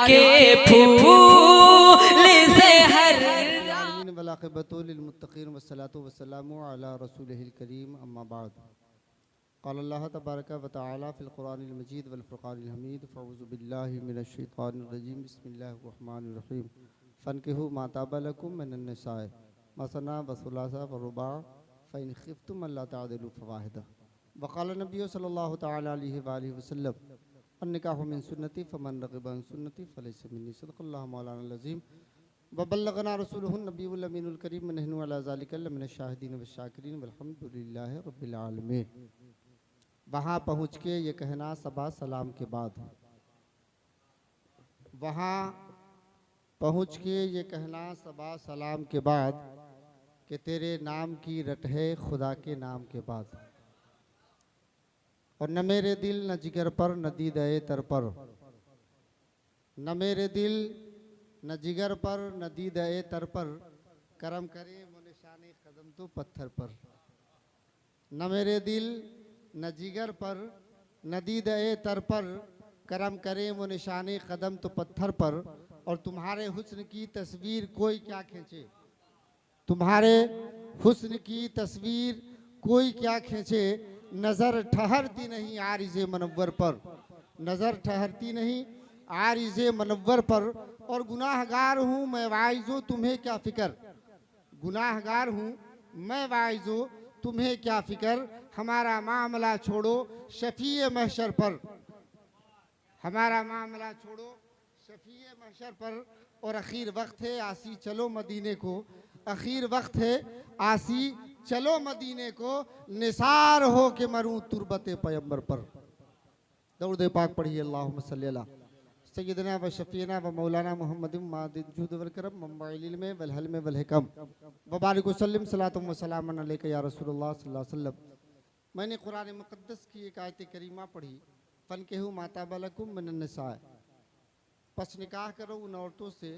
के फूल से हर वलाक़िबतुलिल-मुत्तक़ीन वस्सलातु वस्सलामु अला रसूलिहिल करीम अम्मा बाद क़ाल अल्लाह तबारक व तआला फ़िल क़ुरआनिल मजीद वल फ़ुरक़ानिल हमीद फ़अऊज़ु बिल्लाहि मिनश शैतानिर रजीम बिस्मिल्लाहिर रहमानिर रहीम फ़न्किहू मा ताबा लकुम मिनन निसाए मसना व सुलासा व रुबा फ़इन ख़िफ़्तुम अल्ला तअदिलू फ़वाहिदा व क़ाल नबी सल्लल्लाहु तआला अलैहि व आलिहि वसल्लम अन्निकाहु मिन सुन्नती फ़मन रग़िबा अन सुन्नती फ़लैसा मिन्नी सदक़ल्लाहु मौलाना अज़ीम वबल्लगना रसूलुहुन नबियुल अमीनुल करीम व नहनु अला ज़ालिका लमिनश शाहिदीन व शाकिरीन वल्हम्दुलिल्लाहि रब्बिल आलमीन। वहाँ पहुँच के ये कहना सबा सलाम के बाद, वहाँ पहुँच के ये कहना सबा सलाम के बाद कि तेरे नाम की रट है खुदा के नाम के बाद। और न मेरे दिल न जिगर पर न दीदे तर पर, न मेरे दिल न जिगर पर न दीदे तर पर, करम करे वो निशाने कदम तो पत्थर पर। न मेरे दिल न जिगर पर न दीदे तर पर, करम करे वो निशाने कदम तो पत्थर पर। और तुम्हारे हुस्न की तस्वीर कोई क्या खींचे, तुम्हारे हुस्न की तस्वीर कोई क्या खींचे, नज़र ठहरती नहीं आरिज़े मनव्वर पर, नज़र ठहरती नहीं आरिज़े मनव्वर पर। और गुनाहगार हूँ मैं वाइज़ो तुम्हें क्या फ़िक्र, गुनाहगार हूँ मैं वाइज़ो तुम्हें क्या फ़िक्र। हमारा मामला छोड़ो शफ़ीए महशर पर, हमारा मामला छोड़ो शफ़ीए महशर पर। और आखिर वक्त है आसी चलो मदीने को, आखिर वक्त है आसी चलो मदीने को, निसार हो के मरूं तुरबते पैगंबर पर। दरूद पाक पढ़िए अल्लाहुम्मा सल्ली अला सय्यदना व शफ़ीना व मौलाना मुहम्मदिन मादिन जुद वल करम मम्बाइल इल्म वल हल्म वल हिकम व बारिक वसल्लम सलातुम व सलामन अलैका या रसूलुल्लाह सल्लल्लाहु अलैहि वसल्लम। मैंने कुरान मुक़द्दस की एक आयत करीमा पढ़ी, फ़नकिहू मा ताबा लकुम मिनन निसा, पस निकाह करो उन औरतों से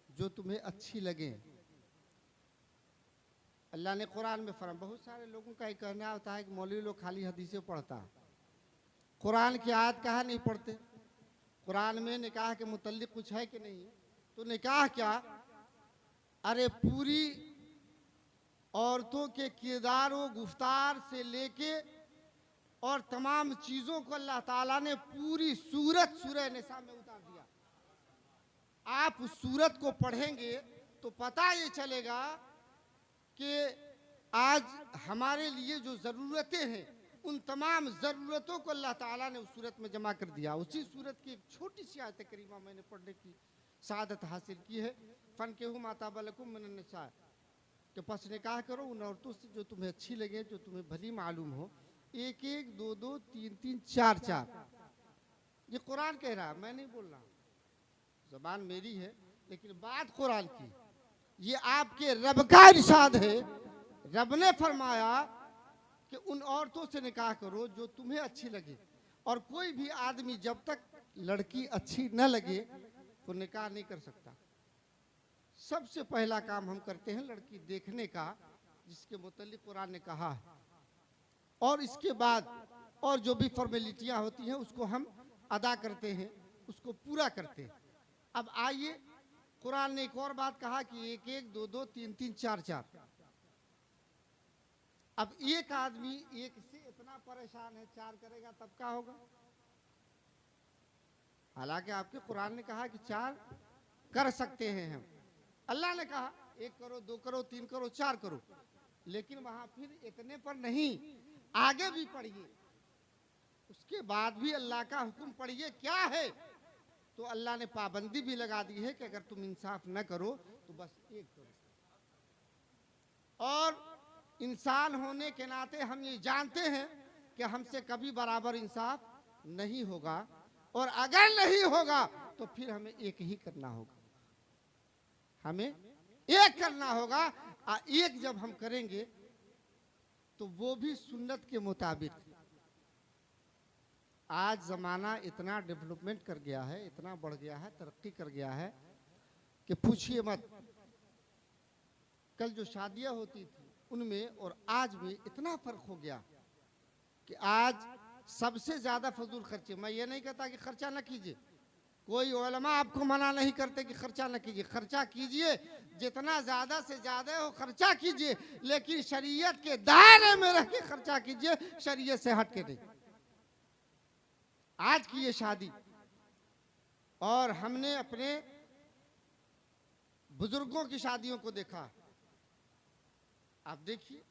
जो तुम्हें अच्छी लगें। अल्लाह ने कुरान में फरमा, बहुत सारे लोगों का ये कहना होता है कि मौलवी लोग खाली हदीसें पढ़ता है, कुरान की आयत कहा नहीं पढ़ते, कुरान में निकाह के मुतल्लिक कुछ है कि नहीं। तो निकाह क्या, अरे पूरी औरतों के किरदार व गुफ्तार से लेके और तमाम चीज़ों को अल्लाह ताला ने पूरी सूरत सूरह निसा में उतार दिया। आप उस सूरत को पढ़ेंगे तो पता ये चलेगा कि आज हमारे लिए जो ज़रूरतें हैं उन तमाम ज़रूरतों को अल्लाह ताला ने उस सूरत में जमा कर दिया। उसी सूरत की एक छोटी सी आयत करीमा मैंने पढ़ने की सादत हासिल की है, फ़नकिहू मा ताबा लकुम मिनन निसा, कि पस निकाह करो उन औरतों से जो तुम्हें अच्छी लगे, जो तुम्हें भली मालूम हो। एक एक, दो दो, तीन तीन, चार चार, ये कुरान कह रहा, मैं नहीं बोल रहा, ज़बान मेरी है लेकिन बात कुरान की। ये आपके रब का इरशाद है, रब ने फरमाया कि उन औरतों से निकाह करो जो तुम्हें अच्छी लगे। और कोई भी आदमी जब तक लड़की अच्छी न लगे वो निकाह नहीं कर सकता। सबसे पहला काम हम करते हैं लड़की देखने का, जिसके मुतल्लिक कुरान ने कहा है, और इसके बाद और जो भी फॉर्मेलिटियां होती हैं उसको हम अदा करते हैं, उसको पूरा करते हैं। अब आइए, कुरान ने एक और बात कहा कि एक एक, दो दो, तीन तीन, चार चार। अब एक आदमी एक से इतना परेशान है, चार करेगा तब क्या होगा। हालांकि आपके कुरान ने कहा कि चार कर सकते हैं हम, अल्लाह ने कहा एक करो, दो करो, तीन करो, चार करो, लेकिन वहां फिर इतने पर नहीं, आगे भी पढ़िए, उसके बाद भी अल्लाह का हुक्म पढ़िए क्या है। तो अल्लाह ने पाबंदी भी लगा दी है कि अगर तुम इंसाफ न करो तो बस एक करो। और इंसान होने के नाते हम ये जानते हैं कि हमसे कभी बराबर इंसाफ नहीं होगा, और अगर नहीं होगा तो फिर हमें एक ही करना होगा, हमें एक करना होगा। एक जब हम करेंगे तो वो भी सुन्नत के मुताबिक। आज ज़माना इतना डेवलपमेंट कर गया है, इतना बढ़ गया है, तरक्की कर गया है कि पूछिए मत। कल जो शादियां होती थी उनमें और आज में इतना फ़र्क हो गया कि आज सबसे ज़्यादा फजूल खर्चे, मैं ये नहीं कहता कि खर्चा ना कीजिए, कोई उलमा आपको मना नहीं करते कि खर्चा न कीजिए, खर्चा कीजिए, जितना ज्यादा से ज्यादा हो खर्चा कीजिए, लेकिन शरीयत के दायरे में रह के खर्चा कीजिए, शरीयत से हट के नहीं। आज की ये शादी, और हमने अपने बुजुर्गों की शादियों को देखा। आप देखिए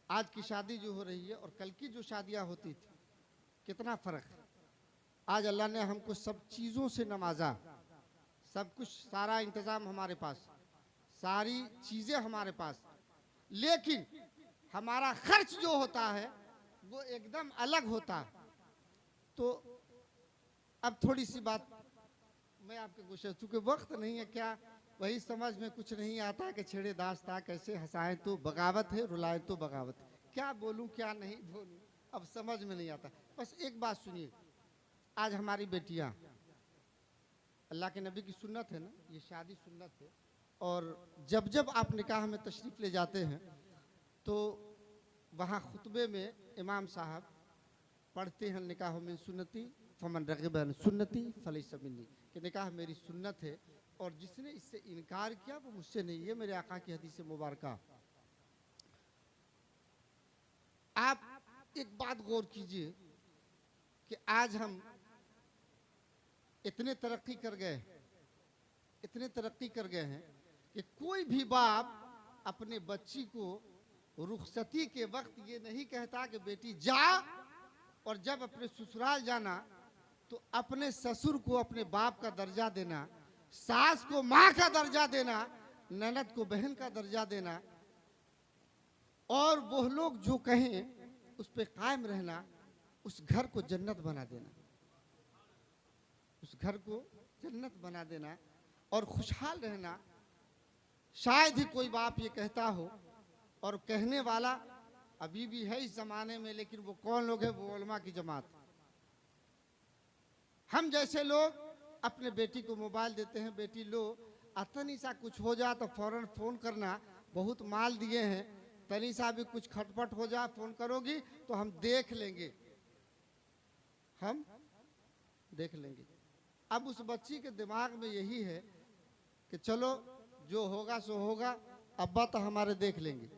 आज की शादी जो हो रही है और कल की जो शादियां होती थी, कितना फर्क है। आज अल्लाह ने हमको सब चीज़ों से नवाजा, सब कुछ, सारा इंतज़ाम हमारे पास, सारी चीज़ें हमारे पास, लेकिन हमारा खर्च जो होता है वो एकदम अलग होता है। तो अब थोड़ी सी बात मैं आपके गुस्से, चूँकि वक्त नहीं है, क्या वही समझ में कुछ नहीं आता कि छेड़े दास्ता कैसे हंसाएं तो बगावत है, रुलाएं तो बगावत है, क्या बोलूं क्या नहीं बोलूं, अब समझ में नहीं आता। बस एक बात सुनिए, आज हमारी बेटियां, अल्लाह के नबी की सुन्नत है ना, ये शादी सुन्नत है, और जब जब आप निकाह में तशरीफ़ ले जाते हैं तो वहाँ खुतबे में इमाम साहब पढ़ते हैं, निकाह में सुन्नती फमन रग़िब अन सुन्नती फलैसा मिन्नी, कि निकाह मेरी सुन्नत है और जिसने इससे इनकार किया वो मुझसे नहीं। ये मेरे आका की हदीस मुबारका। आप एक बात गौर कीजिए कि आज हम इतने तरक्की कर गए, इतने तरक्की कर गए हैं कि कोई भी बाप अपने बच्ची को रुखसती के वक्त ये नहीं कहता कि बेटी जा, और जब अपने ससुराल जाना तो अपने ससुर को अपने बाप का दर्जा देना, सास को माँ का दर्जा देना, ननद को बहन का दर्जा देना, और वो लोग जो कहें उस पे कायम रहना, उस घर को जन्नत बना देना, उस घर को जन्नत बना देना और खुशहाल रहना। शायद ही कोई बाप ये कहता हो, और कहने वाला अभी भी है इस जमाने में, लेकिन वो कौन लोग हैं? वो उलमा की जमात। हम जैसे लोग अपने बेटी को मोबाइल देते हैं, बेटी लो, तनी सा कुछ हो जाए तो फौरन फ़ोन करना, बहुत माल दिए हैं, तनी सा भी कुछ खटपट हो जाए फ़ोन करोगी तो हम देख लेंगे, हम देख लेंगे। अब उस बच्ची के दिमाग में यही है कि चलो जो होगा सो होगा, अब्बा तो हमारे देख लेंगे।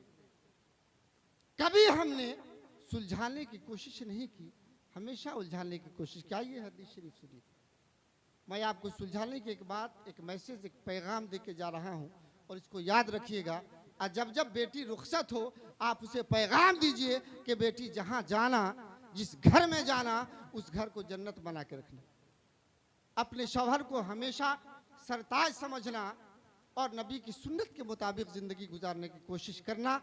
कभी हमने सुलझाने की कोशिश नहीं की, हमेशा उलझाने की कोशिश। क्या ये हदीस शरीफ सुनिए, मैं आपको सुलझाने की एक बात, एक मैसेज, एक पैगाम दे के जा रहा हूँ, और इसको याद रखिएगा। और जब जब बेटी रुखसत हो आप उसे पैगाम दीजिए कि बेटी जहाँ जाना, जिस घर में जाना, उस घर को जन्नत बना के रखना। अपने शौहर को हमेशा सरताज समझना और नबी की सुन्नत के मुताबिक ज़िंदगी गुजारने की कोशिश करना।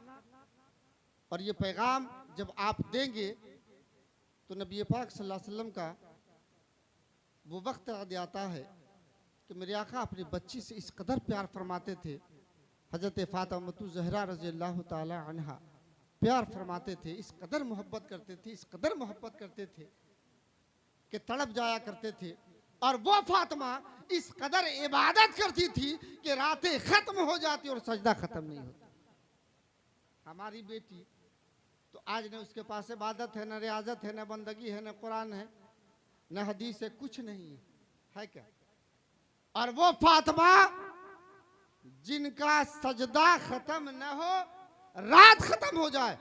और ये पैगाम जब आप देंगे तो नबी पाक सल्लल्लाहु अलैहि वसल्लम का वो वक्त याद आता है कि मेरे आका अपनी बच्ची से इस कदर प्यार फरमाते थे, हज़रत फ़ातिमा ज़हरा रज़ी अल्लाह ताला अन्हा प्यार फरमाते थे, इस कदर मोहब्बत करते थे, इस कदर मोहब्बत करते थे कि तड़प जाया करते थे। और वो फातिमा इस कदर इबादत करती थी कि रातें ख़त्म हो जाती और सजदा ख़त्म नहीं होता। हमारी बेटी तो आज न उसके पास इबादत है, न रियाजत है, न बंदगी है, न कुरान है, न हदीस है, कुछ नहीं है, है क्या? और वो फातिमा जिनका सजदा खत्म न हो, रात खत्म हो जाए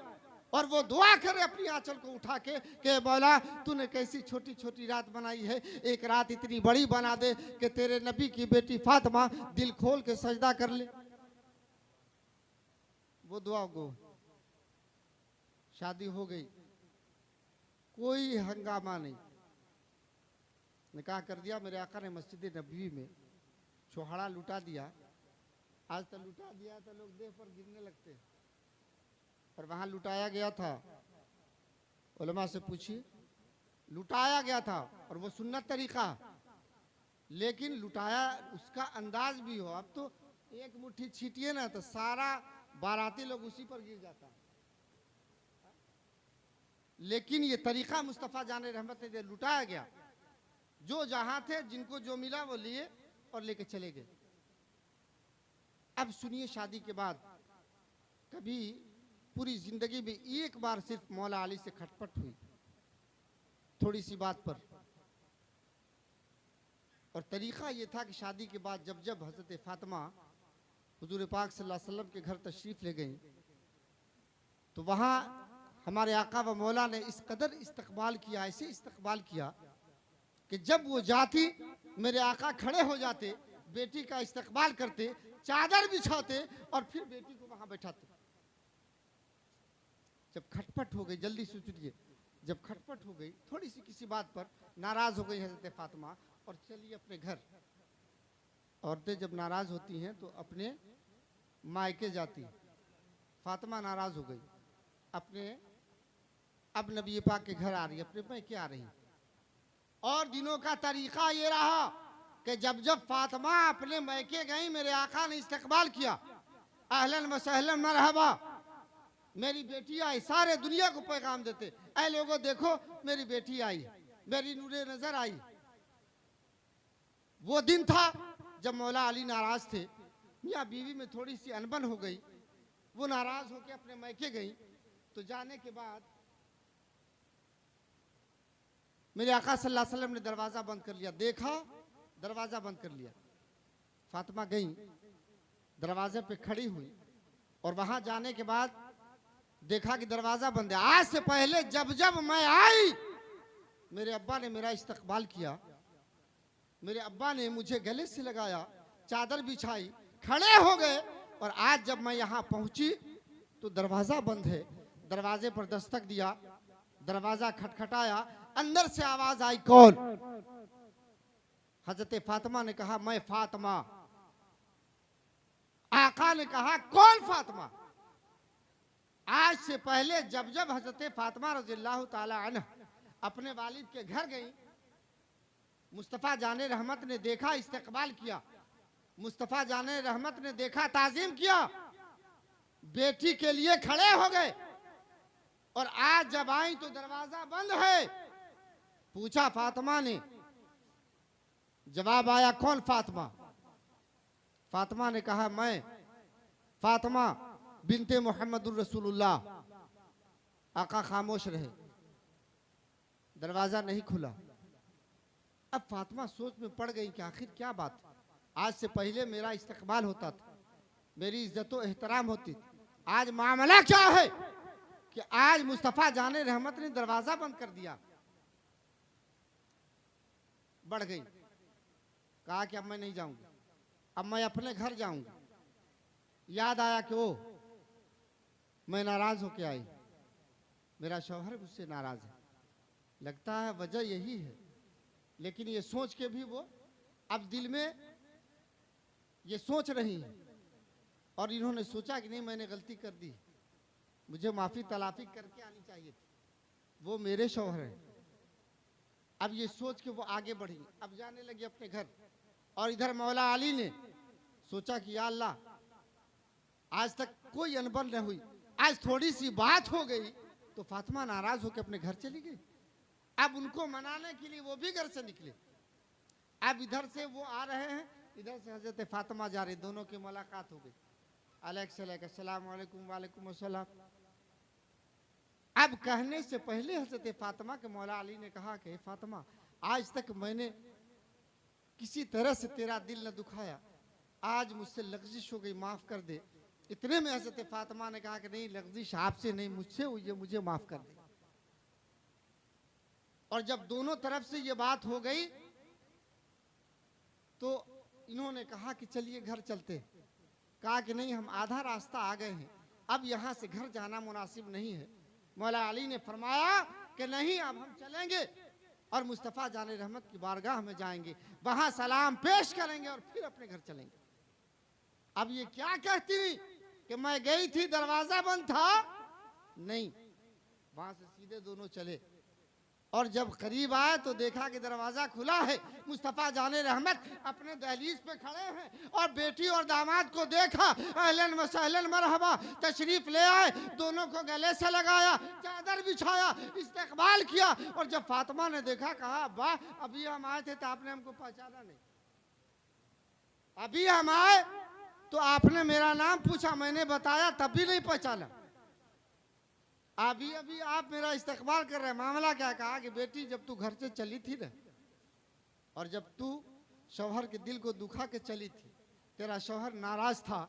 और वो दुआ करे अपनी आंचल को उठा के मौला तूने कैसी छोटी छोटी रात बनाई है, एक रात इतनी बड़ी बना दे कि तेरे नबी की बेटी फातिमा दिल खोल के सजदा कर ले। वो दुआ गो, शादी हो गई, कोई हंगामा नहीं, निकाह कर दिया। मेरे आका ने मस्जिद नबवी में छोहड़ा लुटा दिया। आज तो लुटा दिया तो लोग देह पर गिरने लगते हैं, पर वहां लुटाया गया था। उलमा से पूछिए, लुटाया गया था और वो सुन्नत तरीका, लेकिन लुटाया उसका अंदाज भी हो। अब तो एक मुट्ठी छीटिए ना तो सारा बाराती लोग उसी पर गिर जाता है। लेकिन ये तरीका मुस्तफ़ा जान रहमत ने लुटाया गया, जो जहां थे जिनको जो मिला वो लिए और लेके चले गए। अब सुनिए, शादी के बाद कभी पूरी जिंदगी में एक बार सिर्फ मौला अली से खटपट हुई, थोड़ी सी बात पर। और तरीक़ा ये था कि शादी के बाद जब जब हज़रत फ़ातिमा हुज़ूर पाक सल्लल्लाहु अलैहि वसल्लम के घर तशरीफ़ ले गई तो वहाँ हमारे आका व मौला ने इस कदर इस्तकबाल किया, ऐसे इस्तकबाल किया कि जब वो जाती मेरे आका खड़े हो जाते, बेटी का इस्तकबाल करते, चादर बिछाते और फिर बेटी को वहां बैठाते। जब खटपट हो गई, जल्दी से उठिए, जब खटपट हो गई थोड़ी सी किसी बात पर नाराज हो गई हज़रत फ़ातिमा और चली अपने घर। औरतें जब नाराज होती हैं तो अपने मायके जाती। फ़ातिमा नाराज हो गई, अपने अब नबी पाक के घर आ रही, अपने मायके आ रही। और दिनों का तरीका ये रहा कि जब जब फ़ातिमा अपने मैके गई मेरे आका ने इस्तकबाल किया, अहलन व सहलन मरहबा, मेरी बेटी आई। सारे दुनिया को पैगाम देते, ऐ लोगों देखो मेरी बेटी आई, मेरी नूरे नजर आई। वो दिन था जब मौला अली नाराज थे, मियाँ बीवी में थोड़ी सी अनबन हो गई, वो नाराज होकर अपने मैके गई। तो जाने के बाद मेरे आका सल्लल्लाहु अलैहि वसल्लम ने दरवाज़ा बंद कर लिया, देखा दरवाज़ा बंद कर लिया। फ़ातिमा गई, दरवाजे पे खड़ी हुई और वहां जाने के बाद देखा कि दरवाज़ा बंद है। आज से पहले जब जब मैं आई मेरे अब्बा ने मेरा इस्तकबाल किया, मेरे अब्बा ने मुझे गले से लगाया, चादर बिछाई, खड़े हो गए। और आज जब मैं यहाँ पहुंची तो दरवाज़ा बंद है। दरवाजे पर दस्तक दिया, दरवाज़ा खटखटाया, अंदर से आवाज आई, कौन? हजरत फ़ातिमा ने कहा, मैं फ़ातिमा। आका ने कहा, कौन फ़ातिमा? आज से पहले जब जब हजरत फ़ातिमा रज़ियल्लाहु ताला अन्हा अपने वालिद के घर गई, मुस्तफ़ा जाने रहमत ने देखा, इस्तकबाल किया, मुस्तफ़ा जाने रहमत ने देखा, ताज़ीम किया, बेटी के लिए खड़े हो गए। और आज जब आई तो दरवाजा बंद है। पूछा फ़ातिमा ने, जवाब आया, कौन फ़ातिमा? फ़ातिमा ने कहा, मैं फ़ातिमा बिनते मोहम्मदुर रसूलुल्लाह। आका खामोश रहे, दरवाजा नहीं खुला। अब फ़ातिमा सोच में पड़ गई कि आखिर क्या बात। आज से पहले मेरा इस्तकबाल होता था, मेरी इज्जत व एहतराम होती थी, आज मामला क्या है कि आज मुस्तफ़ा जाने रहमत ने दरवाजा बंद कर दिया। बढ़ गई, कहा कि अब मैं नहीं जाऊंगी, अब मैं अपने घर जाऊंगी। याद आया कि ओ मैं नाराज होके आई, मेरा शौहर मुझसे नाराज है, लगता है वजह यही है। लेकिन ये सोच के भी वो अब दिल में ये सोच रही है और इन्होंने सोचा कि नहीं मैंने गलती कर दी, मुझे माफी तलाफी करके आनी चाहिए थी, वो मेरे शौहर हैं। अब ये सोच के वो आगे बढ़ी, अब जाने लगी अपने घर। और इधर मौला अली ने सोचा कि या अल्लाह, आज तक कोई अनबन न हुई, आज थोड़ी सी बात हो गई तो फ़ातिमा नाराज होकर अपने घर चली गई। अब उनको मनाने के लिए वो भी घर से निकले। अब इधर से वो आ रहे हैं, इधर से हजरत फ़ातिमा जा रही, दोनों की मुलाकात हो गई। अस्सलाम वालेकुम, वालेकुम अस्सलाम। अब कहने से पहले हजरत फ़ातिमा के मौला अली ने कहा कि फ़ातिमा, आज तक मैंने किसी तरह से तेरा दिल न दुखाया, आज मुझसे लग़ज़िश हो गई, माफ़ कर दे। इतने में हजरत फ़ातिमा ने कहा कि नहीं, लग़ज़िश आपसे नहीं मुझसे हुई है, मुझे माफ़ कर दे। और जब दोनों तरफ से ये बात हो गई तो इन्होंने कहा कि चलिए घर चलते। कहा कि नहीं, हम आधा रास्ता आ गए हैं, अब यहाँ से घर जाना मुनासिब नहीं है। मौला अली ने फरमाया कि नहीं, अब हम चलेंगे और मुस्तफ़ा जाने रहमत की बारगाह में जाएंगे, वहाँ सलाम पेश करेंगे और फिर अपने घर चलेंगे। अब ये क्या कहती कि मैं गई थी दरवाज़ा बंद था? नहीं, वहाँ से सीधे दोनों चले और जब करीब आए तो देखा कि दरवाज़ा खुला है, मुस्तफ़ा जाने रहमत अपने दहलीज पे खड़े हैं और बेटी और दामाद को देखा, अहलन व सहलन मरहबा, तशरीफ़ ले आए, दोनों को गले से लगाया, चादर बिछाया, इस्तकबाल किया। और जब फ़ातिमा ने देखा, कहा वाह, अभी हम आए थे तो आपने हमको पहचाना नहीं, अभी हम आए तो आपने मेरा नाम पूछा, मैंने बताया तब भी नहीं पहचाना, अभी अभी आप मेरा इस्तकबाल कर रहे हैं, मामला क्या? कहा कि बेटी, जब तू घर से चली थी ना और जब तू शौहर के दिल को दुखा के चली थी, तेरा शौहर नाराज था,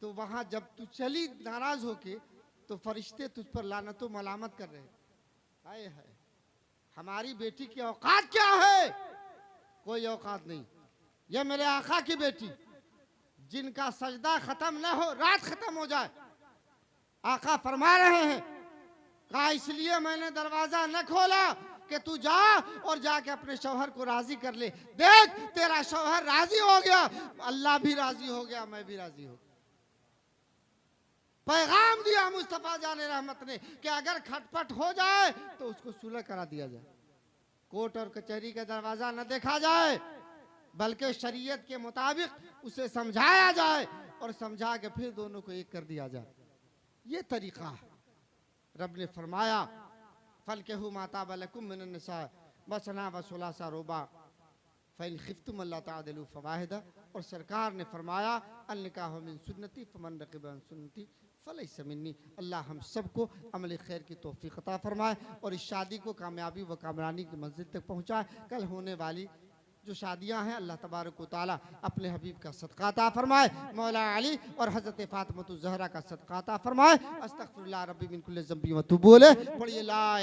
तो वहां जब तू चली नाराज होके तो फरिश्ते तुझ पर लानतो मलामत कर रहे। हाय हाय, हमारी बेटी की औकात क्या है? कोई औकात नहीं। ये मेरे आका की बेटी जिनका सजदा खत्म न हो, रात खत्म हो जाए, आका फरमा रहे हैं, कहा इसलिए मैंने दरवाजा न खोला कि तू जा और जाके अपने शौहर को राजी कर ले। देख तेरा शौहर राजी हो गया, अल्लाह भी राजी हो गया, मैं भी राजी हो गया। पैगाम दिया मुस्तफा जाने रहमत ने कि अगर खटपट हो जाए तो उसको सुलह करा दिया जाए, कोर्ट और कचहरी का दरवाजा न देखा जाए, बल्कि शरीयत के मुताबिक उसे समझाया जाए और समझा के फिर दोनों को एक कर दिया जाए। ये तरीका है। रब ने फरमाया फलकेहु माता बलकुम मिनन निसा बसना वसुलासा रुबा फ़इन खिफ्तुम अल्ला तादिलु फवाहिदा। और सरकार ने फरमाया अल निकाहु मिन सुन्नती फमन रग़िब अन सुन्नती फलैसा मिन्नी। अल्लाह हम सबको अमल खैर की तौफीक अता फरमाए और इस शादी को कामयाबी व कामरानी की मंजिल तक पहुँचाए। कल होने वाली जो शादियां हैं अल्लाह तबारक व तआला अपने हबीब का सदका अता फरमाए, मौला अली और हज़रत फ़ातिमा ज़हरा का सदका अता फरमाए। अस्तग़फिरुल्लाह रब्बी मिन कुल्लि ज़ंबि व तूबू इलैह। पढ़िए ला